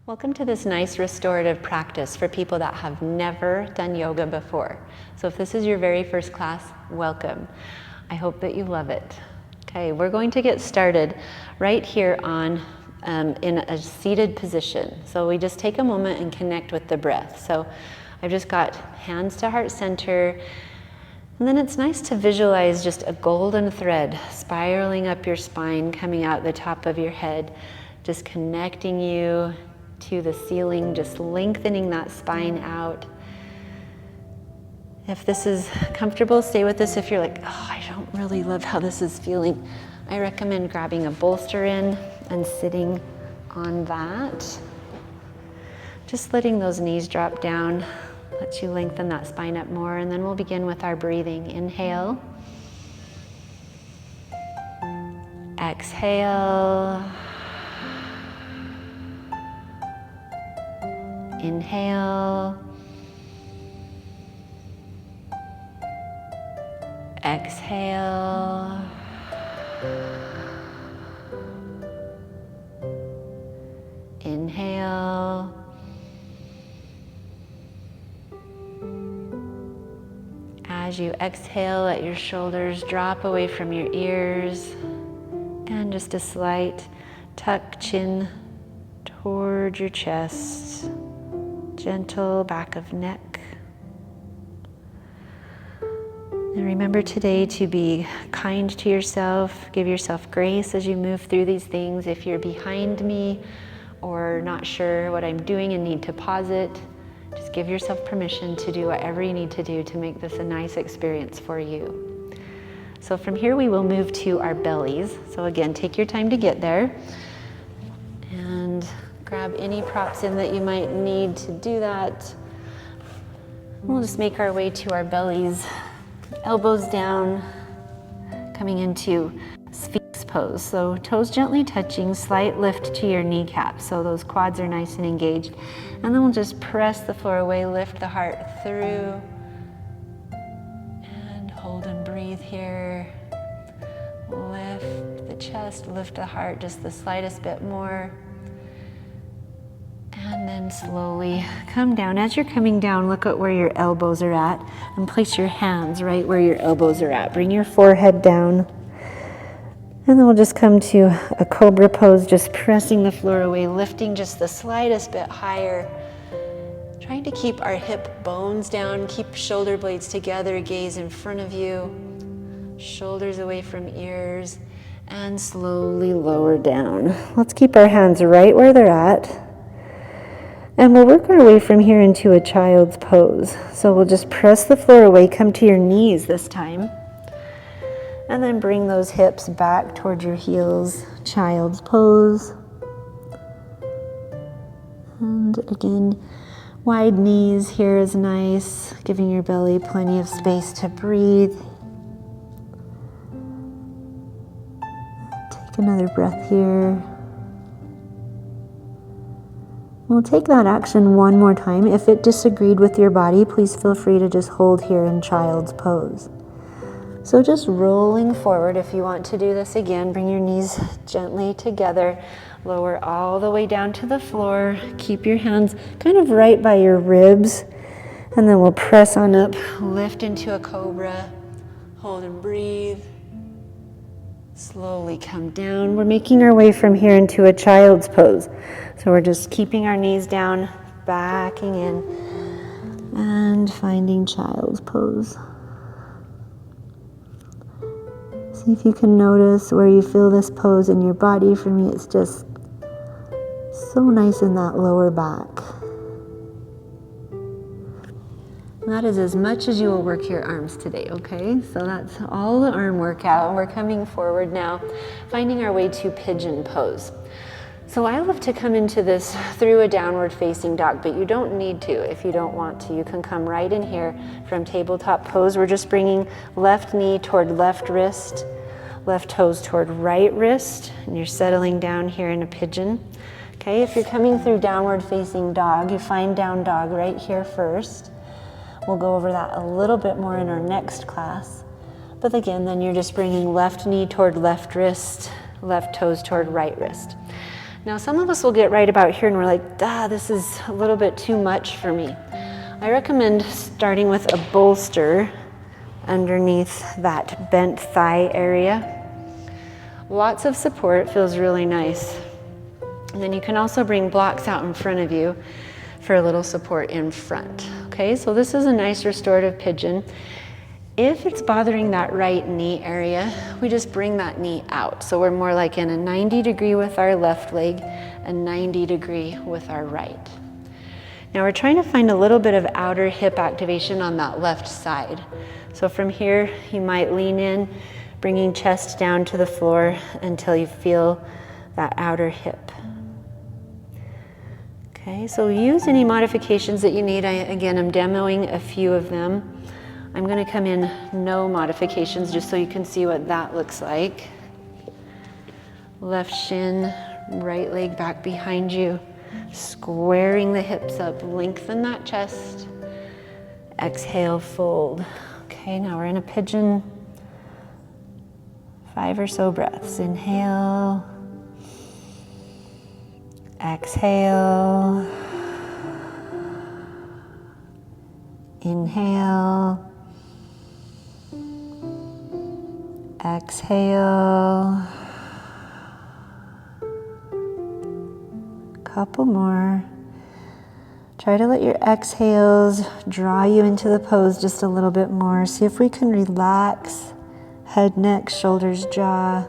Welcome to this nice restorative practice for people that have never done yoga before. So if this is your very first class, welcome. I hope that you love it. Okay, we're going to get started right here on in a seated position. So we just take a moment and connect with the breath. So I've just got hands to heart center. And then it's nice to visualize just a golden thread spiraling up your spine, coming out the top of your head, just connecting you to the ceiling, just lengthening that spine out. If this is comfortable, stay with this. If you're like, oh, I don't really love how this is feeling, I recommend grabbing a bolster in and sitting on that. Just letting those knees drop down lets you lengthen that spine up more, and then we'll begin with our breathing. Inhale. Exhale. Inhale. Exhale. Inhale. As you exhale, let your shoulders drop away from your ears, and just a slight tuck chin toward your chest. Gentle back of neck. And remember today to be kind to yourself. Give yourself grace as you move through these things. If you're behind me or not sure what I'm doing and need to pause it, just give yourself permission to do whatever you need to do to make this a nice experience for you. So from here we will move to our bellies. So again, take your time to get there. And grab any props in that you might need to do that. We'll just make our way to our bellies. Elbows down, coming into Sphinx pose. So toes gently touching, slight lift to your kneecap. So those quads are nice and engaged. And then we'll just press the floor away, lift the heart through. And hold and breathe here. Lift the chest, lift the heart just the slightest bit more. And then slowly come down. As you're coming down, look at where your elbows are at and place your hands right where your elbows are at. Bring your forehead down. And then we'll just come to a Cobra pose, just pressing the floor away, lifting just the slightest bit higher. Trying to keep our hip bones down, keep shoulder blades together, gaze in front of you, shoulders away from ears, and slowly lower down. Let's keep our hands right where they're at. And we'll work our way from here into a child's pose. So we'll just press the floor away, come to your knees this time. And then bring those hips back towards your heels, child's pose. And again, wide knees here is nice, giving your belly plenty of space to breathe. Take another breath here. We'll take that action one more time. If it disagreed with your body, please feel free to just hold here in child's pose. So just rolling forward. If you want to do this again, bring your knees gently together. Lower all the way down to the floor. Keep your hands kind of right by your ribs. And then we'll press on up, lift into a Cobra. Hold and breathe. Slowly come down. We're making our way from here into a child's pose. So we're just keeping our knees down, backing in, and finding child's pose. See if you can notice where you feel this pose in your body. For me, it's just so nice in that lower back. And that is as much as you will work your arms today, okay? So that's all the arm workout. We're coming forward now, finding our way to pigeon pose. So I love to come into this through a downward facing dog, but you don't need to if you don't want to. You can come right in here from tabletop pose. We're just bringing left knee toward left wrist, left toes toward right wrist, and you're settling down here in a pigeon. Okay, if you're coming through downward facing dog, you find down dog right here first. We'll go over that a little bit more in our next class. But again, then you're just bringing left knee toward left wrist, left toes toward right wrist. Now some of us will get right about here and we're like, this is a little bit too much for me. I recommend starting with a bolster underneath that bent thigh area. Lots of support, feels really nice. And then you can also bring blocks out in front of you for a little support in front. Okay, so this is a nice restorative pigeon. If it's bothering that right knee area, we just bring that knee out. So we're more like in a 90 degree with our left leg, a 90 degree with our right. Now we're trying to find a little bit of outer hip activation on that left side. So from here, you might lean in, bringing chest down to the floor until you feel that outer hip. Okay, so use any modifications that you need. Again, I'm demoing a few of them. I'm going to come in no modifications just so you can see what that looks like. Left shin, right leg back behind you, squaring the hips up, lengthen that chest. Exhale, fold. Okay, now we're in a pigeon. 5 or so breaths. Inhale. Exhale. Inhale. Exhale. Couple more. Try to let your exhales draw you into the pose just a little bit more. See if we can relax head, neck, shoulders, jaw.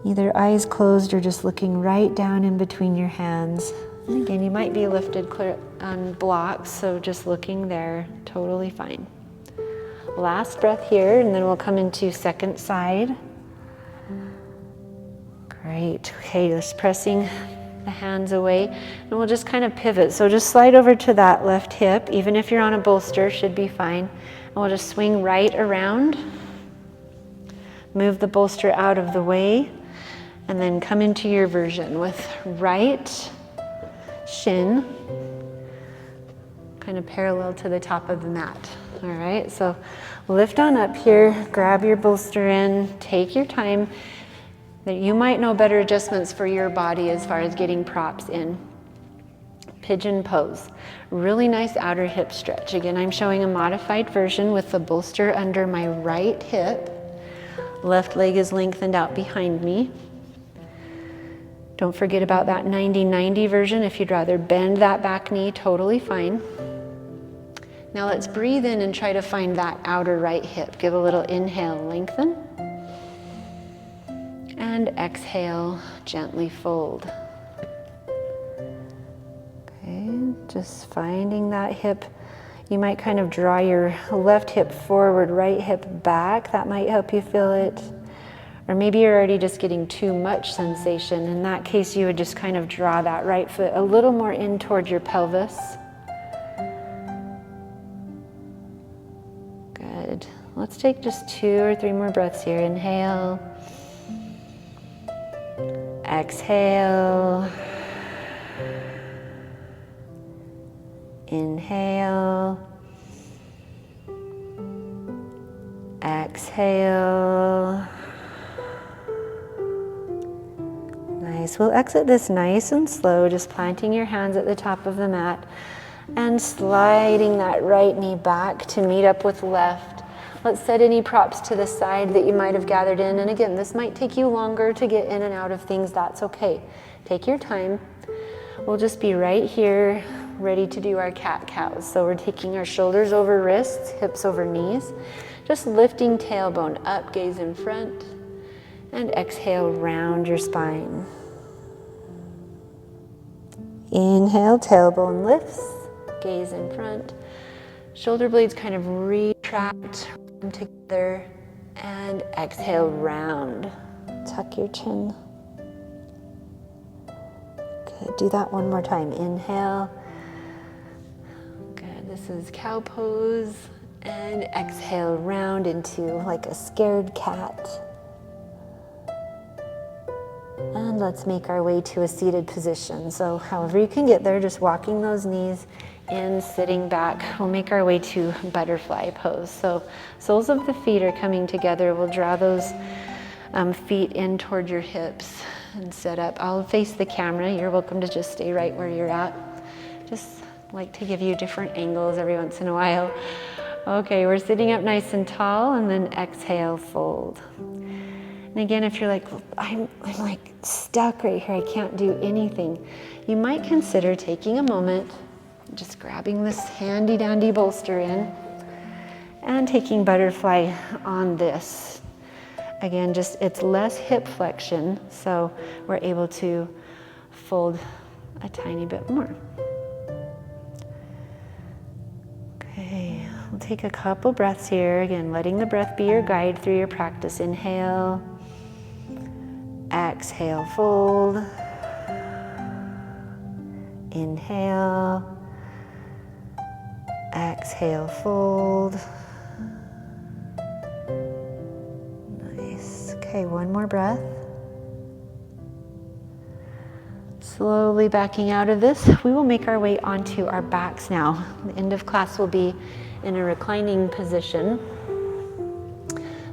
Either eyes closed or just looking right down in between your hands. And again, you might be lifted clear on blocks, so just looking there, totally fine. Last breath here, and then we'll come into second side. Great. Okay, just pressing the hands away, and we'll just kind of pivot. So just slide over to that left hip, even if you're on a bolster, should be fine. And we'll just swing right around. Move the bolster out of the way, and then come into your version with right shin kind of parallel to the top of the mat. All right, so lift on up here, grab your bolster in, take your time. That you might know better adjustments for your body as far as getting props in. Pigeon pose. Really nice outer hip stretch. Again, I'm showing a modified version with the bolster under my right hip. Left leg is lengthened out behind me. Don't forget about that 90-90 version. If you'd rather bend that back knee, totally fine. Now let's breathe in and try to find that outer right hip. Give a little inhale, lengthen. And exhale, gently fold. Okay, just finding that hip. You might kind of draw your left hip forward, right hip back. That might help you feel it. Or maybe you're already just getting too much sensation. In that case, you would just kind of draw that right foot a little more in toward your pelvis. Good. Let's take just 2 or 3 more breaths here. Inhale. Exhale. Inhale. Exhale. Nice. We'll exit this nice and slow, just planting your hands at the top of the mat and sliding that right knee back to meet up with left. Let's set any props to the side that you might have gathered in. And again, this might take you longer to get in and out of things. That's okay. Take your time. We'll just be right here, ready to do our cat-cows. So we're taking our shoulders over wrists, hips over knees. Just lifting tailbone up, gaze in front. And exhale, round your spine. Inhale, tailbone lifts, gaze in front. Shoulder blades kind of retract together, and exhale, round. Tuck your chin. Good, do that one more time. Inhale. Good, this is cow pose. And exhale, round into like a scared cat. And let's make our way to a seated position. So however you can get there, just walking those knees in, sitting back. We'll make our way to butterfly pose. So soles of the feet are coming together. We'll draw those feet in toward your hips. and sit up. I'll face the camera. You're welcome to just stay right where you're at. Just like to give you different angles every once in a while. Okay, we're sitting up nice and tall, and then exhale, fold. And again, if you're like, I'm like stuck right here, I can't do anything, you might consider taking a moment, just grabbing this handy dandy bolster in, and taking butterfly on this. Again, just it's less hip flexion, so we're able to fold a tiny bit more. Okay, we'll take a couple breaths here. Again, letting the breath be your guide through your practice. Inhale, exhale, fold. Inhale, exhale, fold. Nice. Okay, one more breath. Slowly backing out of this, we will make our way onto our backs now. The end of class will be in a reclining position.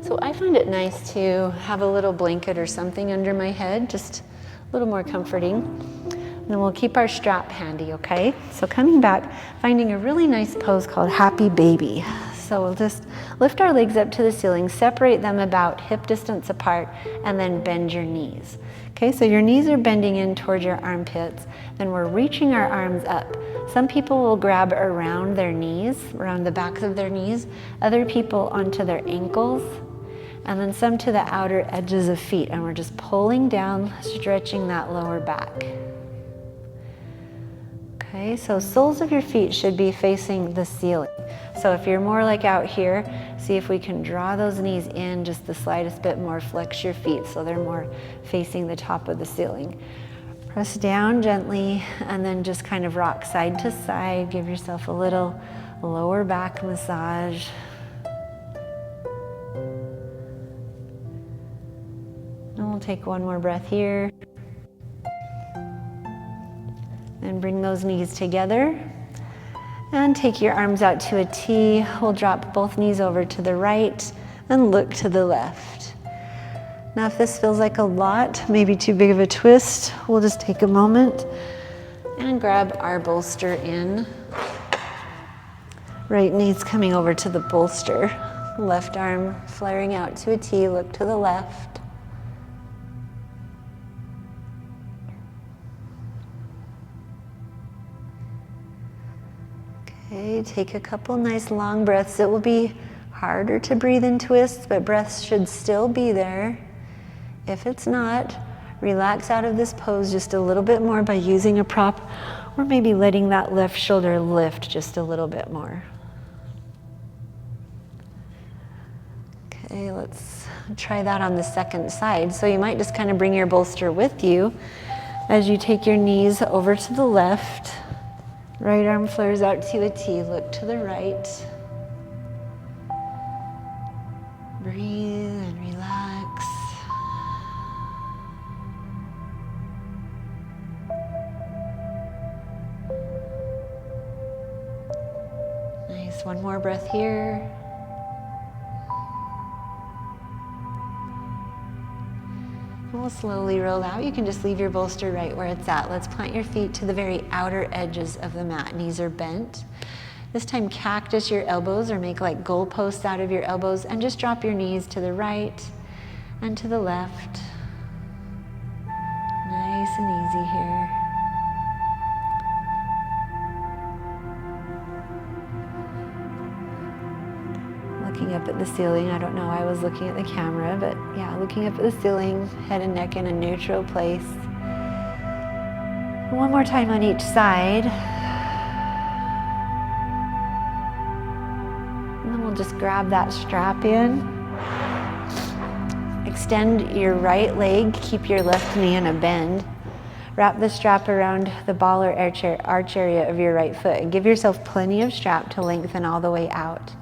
So I find it nice to have a little blanket or something under my head, just a little more comforting. And then we'll keep our strap handy, okay? So coming back, finding a really nice pose called Happy Baby. So we'll just lift our legs up to the ceiling, separate them about hip distance apart, and then bend your knees. Okay, so your knees are bending in towards your armpits, then we're reaching our arms up. Some people will grab around their knees, around the backs of their knees, other people onto their ankles, and then some to the outer edges of feet, and we're just pulling down, stretching that lower back. Okay, so soles of your feet should be facing the ceiling. So if you're more like out here, see if we can draw those knees in just the slightest bit more, flex your feet so they're more facing the top of the ceiling. Press down gently and then just kind of rock side to side. Give yourself a little lower back massage. And we'll take one more breath here. And bring those knees together. And take your arms out to a T. We'll drop both knees over to the right and look to the left. Now if this feels like a lot, maybe too big of a twist, we'll just take a moment and grab our bolster in. Right knee's coming over to the bolster. Left arm flaring out to a T, look to the left. Okay, take a couple nice long breaths. It will be harder to breathe in twists, but breaths should still be there. If it's not, relax out of this pose just a little bit more by using a prop, or maybe letting that left shoulder lift just a little bit more. Okay, let's try that on the second side. So you might just kind of bring your bolster with you as you take your knees over to the left. Right arm flares out to a T, look to the right. Breathe and relax. Nice, one more breath here. We'll slowly roll out. You can just leave your bolster right where it's at. Let's plant your feet to the very outer edges of the mat. Knees are bent. This time cactus your elbows or make like goalposts out of your elbows and just drop your knees to the right and to the left. Nice and easy here. Looking up at the ceiling. I don't know, I was looking at the camera, but yeah, looking up at the ceiling, head and neck in a neutral place. One more time on each side. And then we'll just grab that strap in. Extend your right leg, keep your left knee in a bend. Wrap the strap around the ball or arch area of your right foot and give yourself plenty of strap to lengthen all the way out.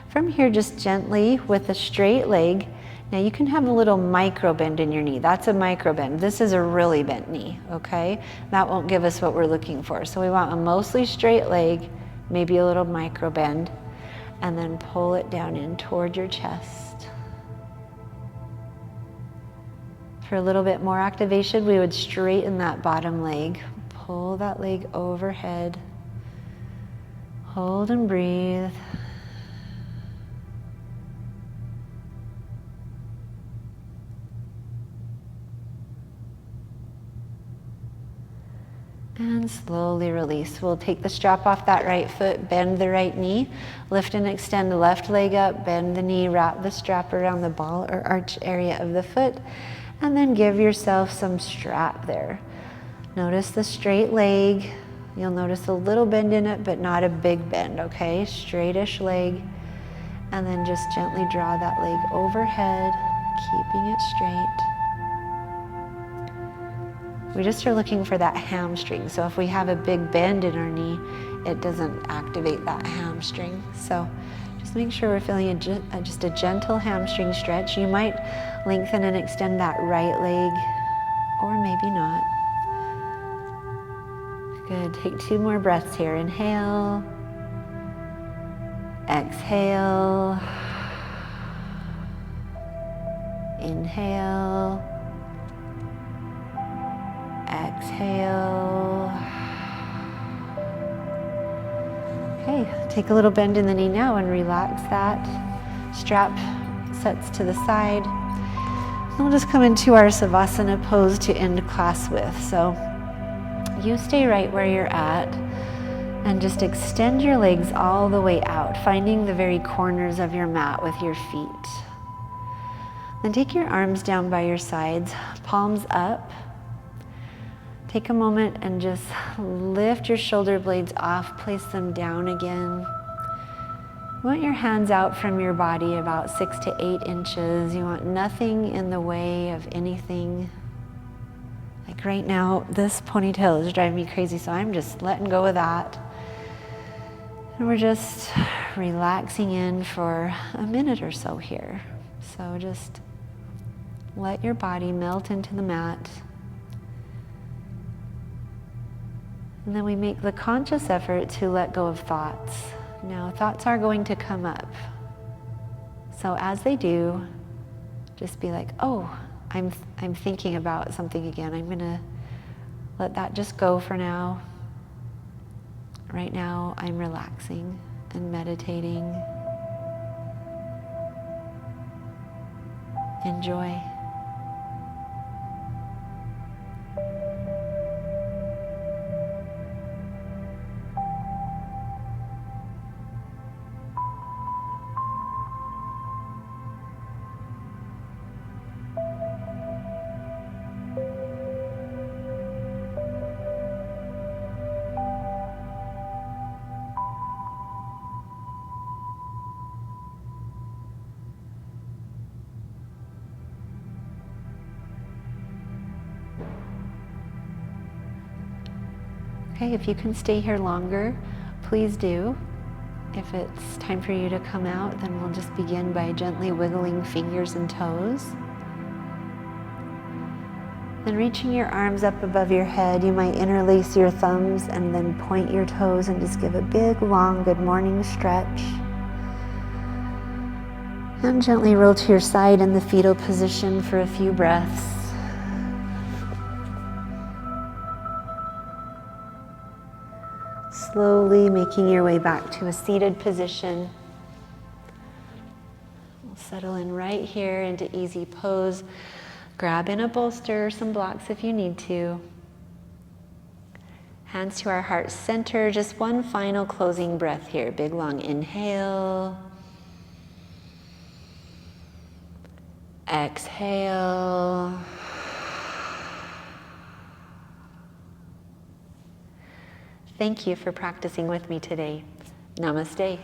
From here, just gently with a straight leg. Now you can have a little micro bend in your knee. That's a micro bend. This is a really bent knee, okay? That won't give us what we're looking for. So we want a mostly straight leg, maybe a little micro bend, and then pull it down in toward your chest. For a little bit more activation, we would straighten that bottom leg. Pull that leg overhead. Hold and breathe. And slowly release. We'll take the strap off that right foot, bend the right knee, lift and extend the left leg up, bend the knee, wrap the strap around the ball or arch area of the foot, and then give yourself some strap there. Notice the straight leg. You'll notice a little bend in it, but not a big bend, okay? Straightish leg. And then just gently draw that leg overhead, keeping it straight. We just are looking for that hamstring. So if we have a big bend in our knee, it doesn't activate that hamstring. So just make sure we're feeling just a gentle hamstring stretch. You might lengthen and extend that right leg, or maybe not. Good, take 2 more breaths here. Inhale, exhale, inhale, exhale. Okay, take a little bend in the knee now and relax that. Strap sets to the side. And we'll just come into our Savasana pose to end class with. So you stay right where you're at and just extend your legs all the way out, finding the very corners of your mat with your feet. Then take your arms down by your sides, palms up. Take a moment and just lift your shoulder blades off, place them down again. You want your hands out from your body about 6 to 8 inches. You want nothing in the way of anything. Like right now, this ponytail is driving me crazy, so I'm just letting go of that. And we're just relaxing in for a minute or so here. So just let your body melt into the mat. And then we make the conscious effort to let go of thoughts. Now, thoughts are going to come up. So as they do, just be like, oh, I'm thinking about something again. I'm gonna let that just go for now. Right now, I'm relaxing and meditating. Enjoy. Okay, if you can stay here longer, please do. If it's time for you to come out, then we'll just begin by gently wiggling fingers and toes. Then reaching your arms up above your head, you might interlace your thumbs and then point your toes and just give a big, long, good morning stretch. And gently roll to your side in the fetal position for a few breaths. Slowly making your way back to a seated position. We'll settle in right here into easy pose. Grab in a bolster or some blocks if you need to. Hands to our heart center. Just one final closing breath here. Big long inhale. Exhale. Thank you for practicing with me today. Namaste.